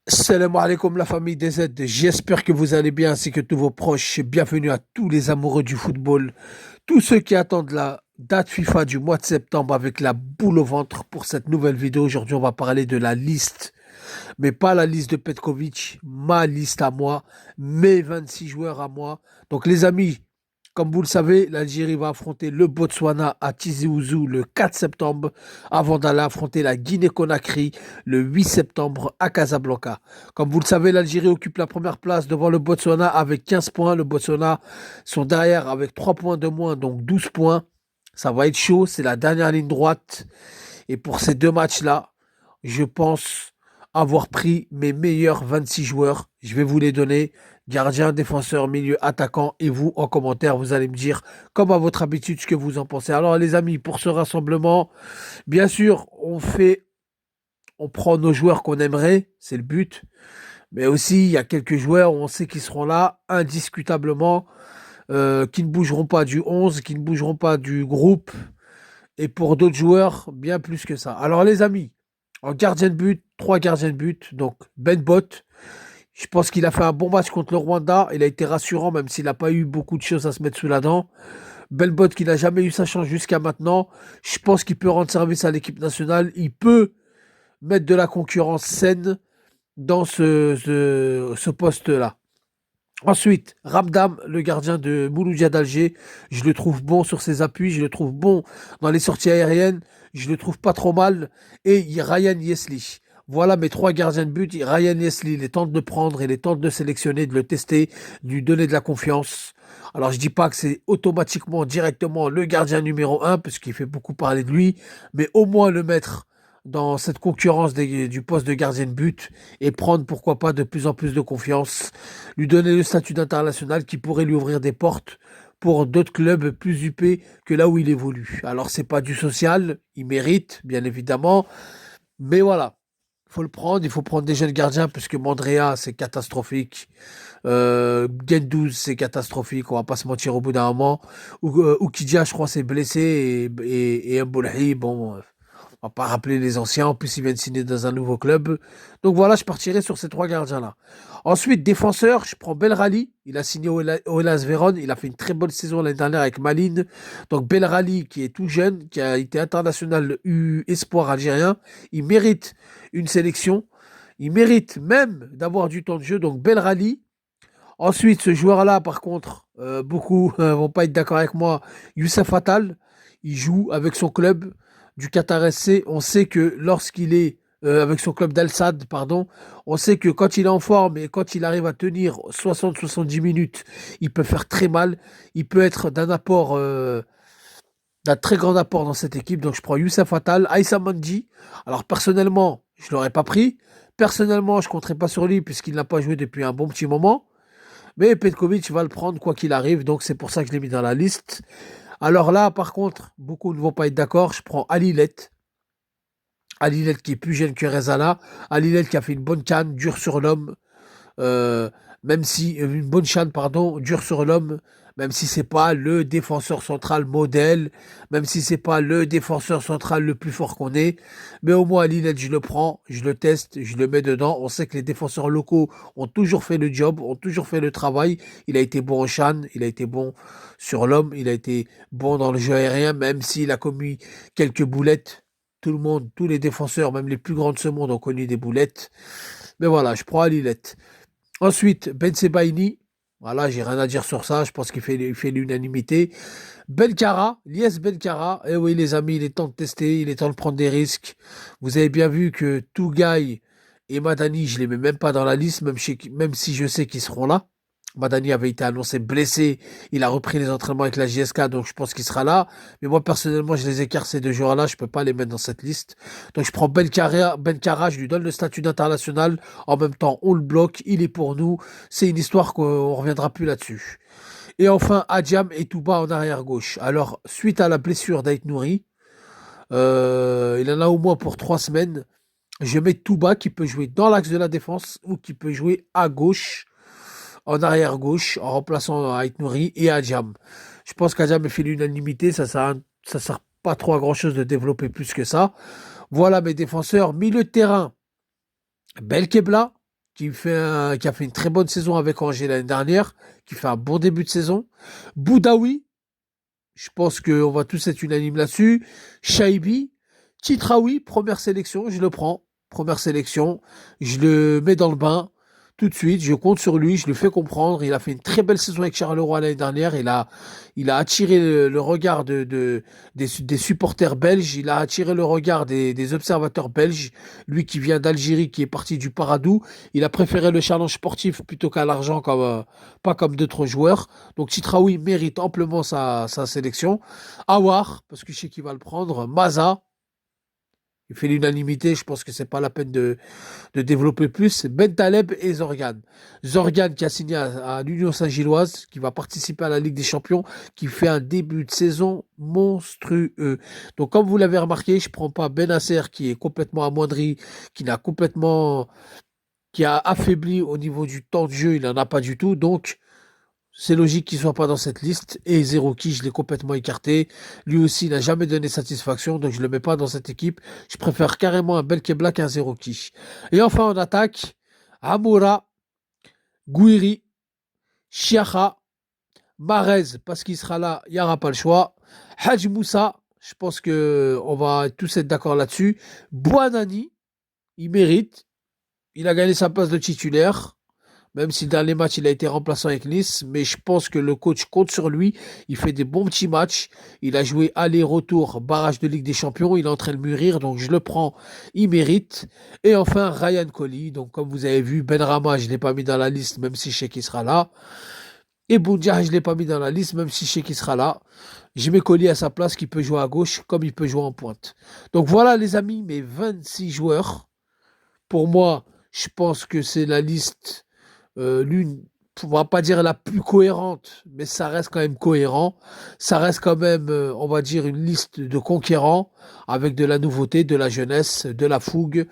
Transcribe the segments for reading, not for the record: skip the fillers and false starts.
Salam alaikum la famille des Z, j'espère que vous allez bien ainsi que tous vos proches. Bienvenue à tous les amoureux du football, tous ceux qui attendent la date FIFA du mois de septembre avec la boule au ventre pour cette nouvelle vidéo. Aujourd'hui on va parler de la liste, mais pas la liste de Petkovic, ma liste à moi, mes 26 joueurs à moi. Donc les amis, comme vous le savez, l'Algérie va affronter le Botswana à Tizi Ouzou le 4 septembre avant d'aller affronter la Guinée-Conakry le 8 septembre à Casablanca. Comme vous le savez, l'Algérie occupe la première place devant le Botswana avec 15 points. Le Botswana sont derrière avec 3 points de moins, donc 12 points. Ça va être chaud, c'est la dernière ligne droite. Et pour ces deux matchs-là, je pense avoir pris mes meilleurs 26 joueurs. Je vais vous les donner. Gardien, défenseur, milieu, attaquant. Et vous, en commentaire, vous allez me dire, comme à votre habitude, ce que vous en pensez. Alors, les amis, pour ce rassemblement, bien sûr, on prend nos joueurs qu'on aimerait. C'est le but. Mais aussi, il y a quelques joueurs où on sait qu'ils seront là, indiscutablement, qui ne bougeront pas du 11, qui ne bougeront pas du groupe. Et pour d'autres joueurs, bien plus que ça. Alors les amis, en gardien de but, trois gardiens de but. Donc Ben Bot, je pense qu'il a fait un bon match contre le Rwanda. Il a été rassurant, même s'il n'a pas eu beaucoup de choses à se mettre sous la dent. Ben Bot qui n'a jamais eu sa chance jusqu'à maintenant. Je pense qu'il peut rendre service à l'équipe nationale. Il peut mettre de la concurrence saine dans ce poste-là. Ensuite, Ramdam, le gardien de Mouloudia d'Alger, je le trouve bon sur ses appuis, je le trouve bon dans les sorties aériennes, je le trouve pas trop mal. Et Ryan Yesli. Voilà mes trois gardiens de but. Ryan Yesli, il est temps de le prendre, il est temps de le sélectionner, de le tester, de lui donner de la confiance. Alors je dis pas que c'est automatiquement, directement le gardien numéro un, parce qu'il fait beaucoup parler de lui, mais au moins le mettre dans cette concurrence du poste de gardien de but et prendre pourquoi pas de plus en plus de confiance, lui donner le statut d'international qui pourrait lui ouvrir des portes pour d'autres clubs plus huppés que là où il évolue. Alors c'est pas du social, il mérite bien évidemment, mais voilà, il faut le prendre, il faut prendre des jeunes gardiens puisque Mandrea c'est catastrophique, Gendouzi c'est catastrophique, on va pas se mentir au bout d'un moment, Oukidia je crois c'est blessé et Mbolhi, bon, on va pas rappeler les anciens. En plus, il vient de signer dans un nouveau club. Donc voilà, je partirai sur ces trois gardiens-là. Ensuite, défenseur, je prends Belrali. Il a signé au Hellas Vérone. Il a fait une très bonne saison l'année dernière avec Malines. Donc Belrali, qui est tout jeune, qui a été international U espoir algérien, il mérite une sélection. Il mérite même d'avoir du temps de jeu. Donc Belrali. Ensuite, ce joueur-là, par contre, beaucoup vont pas être d'accord avec moi. Youssef Attal, il joue avec son club du Qatar SC. On sait que lorsqu'il est avec son club d'Al Sadd, pardon, on sait que quand il est en forme et quand il arrive à tenir 60-70 minutes, il peut faire très mal. Il peut être d'un très grand apport dans cette équipe. Donc je prends Youssef Attal, Aïssa Mandi. Alors personnellement, je l'aurais pas pris. Personnellement, je compterais pas sur lui puisqu'il n'a pas joué depuis un bon petit moment. Mais Petkovic va le prendre quoi qu'il arrive, donc c'est pour ça que je l'ai mis dans la liste. Alors là, par contre, beaucoup ne vont pas être d'accord. Je prends Alilette. Alilette qui est plus jeune que Rezala. Alilette qui a fait une bonne canne, dur sur l'homme. Euh, Même si une bonne chaîne, pardon, dur sur l'homme, même si c'est pas le défenseur central modèle, même si c'est pas le défenseur central le plus fort qu'on ait, mais au moins à Lille, je le prends, je le teste, je le mets dedans. On sait que les défenseurs locaux ont toujours fait le job, ont toujours fait le travail. Il a été bon en Chan, il a été bon sur l'homme, il a été bon dans le jeu aérien, même s'il a commis quelques boulettes. Tout le monde, tous les défenseurs, même les plus grands de ce monde, ont connu des boulettes. Mais voilà, je prends Alilette. Ensuite, Ben Sebaini. Voilà, j'ai rien à dire sur ça. Je pense il fait l'unanimité. Belkara, Lies Belkara. Eh oui, les amis, il est temps de tester. Il est temps de prendre des risques. Vous avez bien vu que Tougaï et Madani, je les mets même pas dans la liste, même si je sais qu'ils seront là. Madani avait été annoncé blessé. Il a repris les entraînements avec la JSK, donc je pense qu'il sera là. Mais moi, personnellement, je les écarte ces deux joueurs-là. Je peux pas les mettre dans cette liste. Donc, je prends Belkara, je lui donne le statut d'international. En même temps, on le bloque. Il est pour nous. C'est une histoire qu'on reviendra plus là-dessus. Et enfin, Adjam et Touba en arrière-gauche. Alors, suite à la blessure d'Aït Nouri, il en a au moins pour 3 semaines. Je mets Touba qui peut jouer dans l'axe de la défense ou qui peut jouer à gauche en arrière gauche en remplaçant Ait Nouri et Adjam. Je pense qu'Adjam fait l'unanimité, ça sert pas trop à grand chose de développer plus que ça. Voilà mes défenseurs. Milieu de terrain, Belkebla. qui a fait une très bonne saison avec Angers l'année dernière, qui fait un bon début de saison. Boudaoui, je pense qu'on va tous être unanimes là-dessus. Shaibi, Titraoui, première sélection, je le prends. Première sélection, je le mets dans le bain tout de suite. Je compte sur lui, je le fais comprendre. Il a fait une très belle saison avec Charleroi l'année dernière. Il a attiré le regard des supporters belges. Il a attiré le regard des observateurs belges. Lui qui vient d'Algérie, qui est parti du Paradou. Il a préféré le challenge sportif plutôt qu'à l'argent, pas comme d'autres joueurs. Donc Titraoui mérite amplement sa sélection. Awar, parce que je sais qu'il va le prendre. Maza, il fait l'unanimité, je pense que c'est pas la peine de développer plus. Ben Taleb et Zorgan. Zorgan qui a signé à l'Union Saint-Gilloise, qui va participer à la Ligue des Champions, qui fait un début de saison monstrueux. Donc comme vous l'avez remarqué, je prends pas Benasser qui est complètement amoindri, qui a affaibli au niveau du temps de jeu, il n'en a pas du tout. Donc c'est logique qu'il soit pas dans cette liste. Et Zerouki, je l'ai complètement écarté. Lui aussi n'a jamais donné satisfaction, donc je le mets pas dans cette équipe. Je préfère carrément un Belkebla qu'un Zerouki. Et enfin, en attaque, Amoura, Gouiri, Chiacha, Marez, parce qu'il sera là, il n'y aura pas le choix. Hadj Moussa, je pense que on va tous être d'accord là-dessus. Bouanani, il mérite. Il a gagné sa place de titulaire. Même si le dernier match, il a été remplaçant avec Nice, mais je pense que le coach compte sur lui. Il fait des bons petits matchs. Il a joué aller-retour, barrage de Ligue des Champions. Il est en train de mûrir, donc je le prends. Il mérite. Et enfin, Ryan Colly. Donc, comme vous avez vu, Benrahma, je ne l'ai pas mis dans la liste, même si je sais qu'il sera là. Et Boundia, je ne l'ai pas mis dans la liste, même si je sais qu'il sera là. Je mets Colly à sa place, qui peut jouer à gauche, comme il peut jouer en pointe. Donc voilà, les amis, mes 26 joueurs. Pour moi, je pense que c'est la liste l'une, on va pas dire la plus cohérente, mais ça reste quand même cohérent. Ça reste quand même, on va dire, une liste de conquérants avec de la nouveauté, de la jeunesse, de la fougue,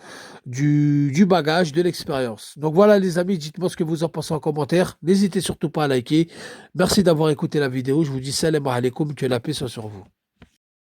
du bagage, de l'expérience. Donc voilà les amis, dites-moi ce que vous en pensez en commentaire. N'hésitez surtout pas à liker. Merci d'avoir écouté la vidéo. Je vous dis salam alaikum, que la paix soit sur vous.